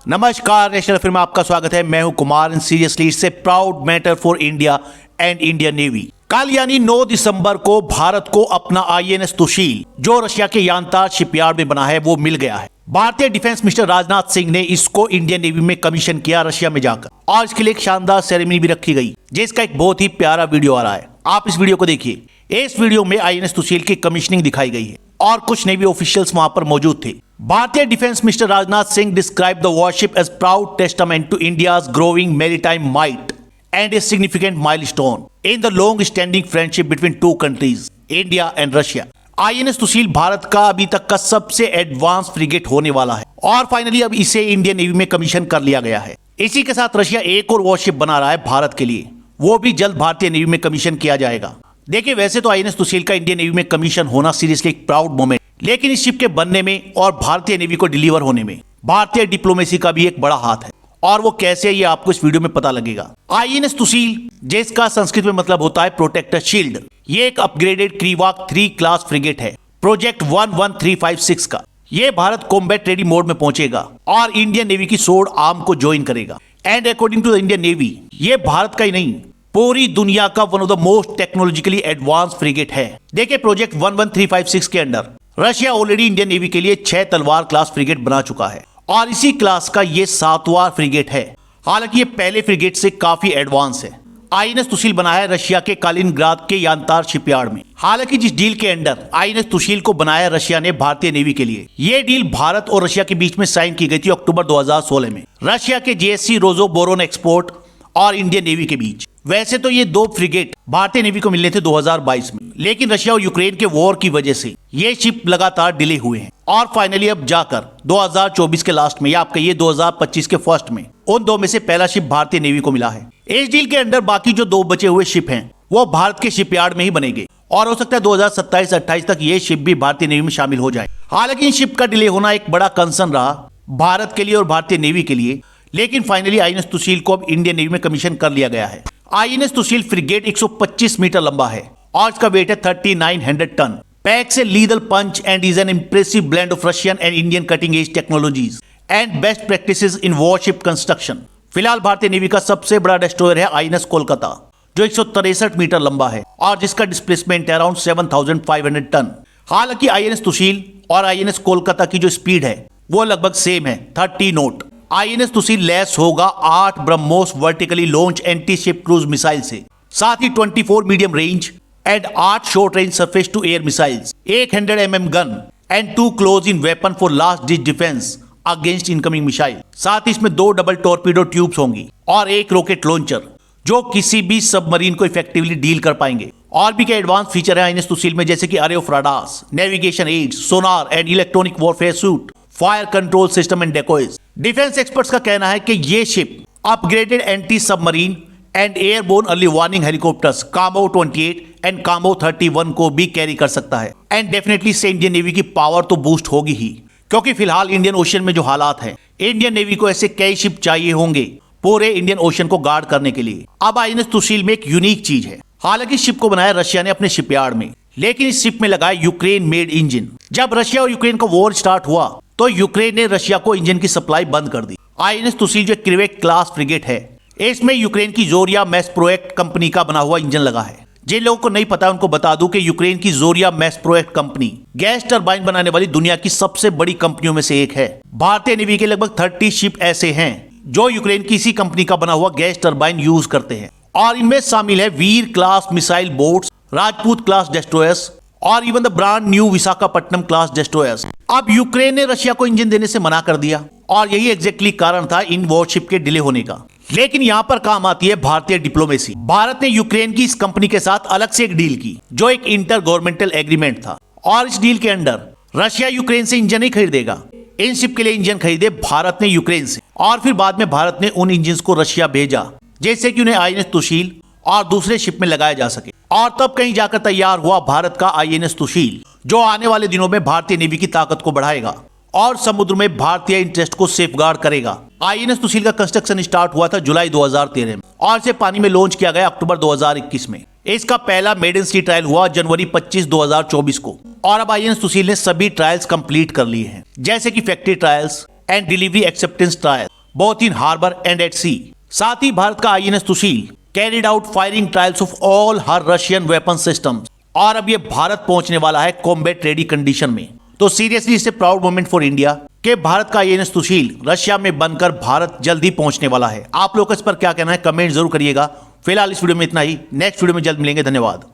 नमस्कार, national film में आपका स्वागत है। मैं हूं Kumar and seriously it's a proud matter for India and Indian navy. कल यानी 9 दिसंबर को भारत को अपना आईएनएस तुशील जो रशिया के यानतार शिपयार्ड में बना है वो मिल गया है। भारतीय डिफेंस मिनिस्टर राजनाथ सिंह ने इसको इंडियन नेवी में कमीशन किया रशिया में जाकर, और इसके लिए एक शानदार सेरेमनी भी रखी गई जिसका एक बहुत ही प्यारा वीडियो आ रहा है। आप इस वीडियो को देखिए। इस वीडियो में आईएनएस तुशील की कमीशनिंग दिखाई गई है और कुछ नेवी ऑफिशियल्स वहां पर मौजूद थे। भारतीय defence minister Rajnath Singh describe the warship as proud testament to India's growing maritime might and a significant milestone in the long-standing friendship between two countries, India and Russia. INS Tushil Bharat का अभी तक का सबसे एडवांस फ्रिगेट होने वाला है और फाइनली अब इसे इंडियन नेवी में कमीशन कर लिया गया है। इसी के साथ रशिया एक और वॉरशिप बना रहा है भारत के लिए, वो भी जल्द भारतीय नेवी में कमीशन किया जाएगा। देखिए, वैसे तो आईएनएस तुशील का इंडियन नेवी में कमीशन होना सीरियसली एक प्राउड मोमेंट, लेकिन इस शिप के बनने में और भारतीय नेवी को डिलीवर होने में भारतीय डिप्लोमेसी का भी एक बड़ा हाथ है, और वो कैसे ये आपको इस वीडियो में पता लगेगा। आईएनएस तुशील जिसका संस्कृत में मतलब होता है प्रोटेक्टर शील्ड, ये एक अपग्रेडेड क्रीवाक 3 क्लास फ्रिगेट है प्रोजेक्ट 11356 का। ये भारत कॉम्बैट रेडी मोड में पहुंचेगा और इंडियन नेवी की स्वॉर्ड आर्म को ज्वाइन करेगा। And according to the Indian navy, ये भारत का ही नहीं पूरी दुनिया का one of the most technologically advance frigate है। देखिए, प्रोजेक्ट 11356 के under Russia already Indian navy के लिए 6 तलवार क्लास फ्रिगेट बना चुका है और इसी क्लास का ये 7वां फ्रिगेट है। हालांकि ये पहले फ्रिगेट से काफी एडवांस है। आईएनएस तुशील बना है रशिया के कालिनग्राद के यानतार शिपयार्ड में। हालांकि जिस डील के अंडर आईएनएस तुशील को बनाया रशिया ने भारतीय नेवी के लिए, ये डील भारत और रशिया के बीच में साइन की गई थी अक्टूबर 2016 में रशिया के जेएससी रोजोबोरोन एक्सपोर्ट और इंडियन नेवी के बीच। वैसे तो ये 2 फ्रिगेट भारतीय नेवी को मिलने थे 2022 में, लेकिन रशिया और यूक्रेन के वॉर की वजह से ये शिप लगातार डिले हुए हैं और फाइनली अब जाकर 2024 के लास्ट में या आप कहिए 2025 के फर्स्ट में उन 2 में से पहला शिप भारतीय नेवी को मिला है। इस डील के अंडर बाकी जो 2 बचे हुए शिप हैं वो भारत के शिपयार्ड में ही बनेंगे और हो सकता है 2027-28 तक ये शिप भी भारतीय नेवी में शामिल हो जाए। हालांकि इन शिप का डिले होना एक बड़ा कंसर्न रहा भारत के लिए और भारतीय नेवी के लिए, लेकिन फाइनली आईएनएस तुशील को अब इंडियन नेवी में कमीशन कर लिया गया है। आईएनएस तुशील फ्रिगेट 125 मीटर लंबा है और इसका वेट है 3900 tonne. Packs a lethal punch and is an impressive blend of Russian and Indian cutting edge technologies and best practices in warship construction. फिलहाल भारतीय नेवी का सबसे बड़ा डेस्ट्रॉयर है आईएनएस कोलकाता जो 163 मीटर लंबा है और जिसका डिस्प्लेसमेंट है अराउंड 7500 टन। हालांकि आईएनएस तुशील और आईएनएस कोलकाता की जो स्पीड है वो लगभग सेम है, 30 नॉट। आईएनएस तुशील लैस होगा 8 BrahMos vertically launch anti ship cruise missile से, साथ ही 24 medium range and 8 short range surface to air missiles, 100 mm gun and 2 close in weapon for last ditch defence against incoming missile. साथ ही इसमें 2 double torpedo tubes होंगी और 1 rocket launcher जो किसी भी सबमरीन को इफेक्टिवली डील कर पाएंगे। और भी क्या एडवांस फीचर है आईएनएस तुशील में, जैसे कि array of radars, navigation aids, sonar and electronic warfare suite, fire control system and decoys. Defence experts का कहना है कि ये ship upgraded anti submarine and airborne early warning helicopters Kamov 28 and कामो 31 को भी कैरी कर सकता है। एंड डेफिनेटली से इंडियन नेवी की पावर तो बूस्ट होगी ही, क्योंकि फिलहाल इंडियन ओशन में जो हालात हैं, इंडियन नेवी को ऐसे कई शिप चाहिए होंगे पूरे इंडियन ओशन को गार्ड करने के लिए। अब आईएनएस तुशील में एक यूनिक चीज है। हालांकि शिप को बनाया रशिया ने अपने शिपयार्ड में, लेकिन इस शिप में लगाया यूक्रेन मेड इंजन। जब रशिया और यूक्रेन का वॉर स्टार्ट हुआ तो यूक्रेन ने रशिया को इंजन की सप्लाई बंद कर दी। आईएनएस तुशील जो क्रिवेक क्लास फ्रिगेट है, इसमें यूक्रेन की जोरिया मैस्प्रोएक्ट कंपनी का बना हुआ इंजन लगा है। जिन लोगों को नहीं पता उनको बता दूं कि यूक्रेन की जोरिया मैस्प्रोएक्ट कंपनी गैस टरबाइन बनाने वाली दुनिया की सबसे बड़ी कंपनियों में से एक है। भारतीय नेवी के लगभग 30 शिप ऐसे हैं जो यूक्रेन की इसी कंपनी का बना हुआ गैस टरबाइन यूज करते हैं और इनमें शामिल है Veer class missile boats, Rajput class destroyers और even the brand new Visakhapatnam class destroyers. अब यूक्रेन ने रशिया को इंजन देने से मना कर दिया और यही एग्जैक्टली कारण था इन वॉरशिप के डिले होने का। लेकिन यहां पर काम आती है भारतीय डिप्लोमेसी। भारत ने यूक्रेन की इस कंपनी के साथ अलग से एक डील की जो एक इंटर गवर्नमेंटल एग्रीमेंट था, और इस डील के अंडर रशिया यूक्रेन से इंजन ही खरीदेगा। इन शिप के लिए इंजन खरीदे भारत ने यूक्रेन से, और फिर बाद में भारत ने उन इंजन को रशिया भेजा जैसे कि उन्हें आईएनएस तुशील और दूसरे शिप में लगाया जा सके। और तब कहीं जाकर तैयार हुआ भारत का आईएनएस तुशील जो आने वाले दिनों में भारतीय नेवी की ताकत को बढ़ाएगा और समुद्र में भारतीय इंटरेस्ट को सेफगार्ड करेगा। आईएनएस तुशील का कंस्ट्रक्शन स्टार्ट हुआ था जुलाई 2013 में और इसे पानी में लॉन्च किया गया अक्टूबर 2021 में। इसका पहला मेडन सी ट्रायल हुआ जनवरी 25, 2024 को और अब आईएनएस सुशील ने सभी ट्रायल्स कंप्लीट कर लिए हैं, जैसे कि factory trials and delivery acceptance trial. both in harbor and at sea. साथ ही भारत का INS Sushil carried out firing trials of all her Russian weapon systems और अब ये भारत पहुंचने वाला है कॉम्बैट रेडी कंडीशन में। तो सीरियसली इसे प्राउड मोमेंट फॉर इंडिया कि भारत का आईएनएस सुशील रशिया में बनकर भारत जल्द ही पहुंचने वाला है। आप लोग इस पर क्या कहना है कमेंट जरूर करिएगा। फिलहाल इस वीडियो में इतना ही, नेक्स्ट वीडियो में जल्द मिलेंगे। धन्यवाद।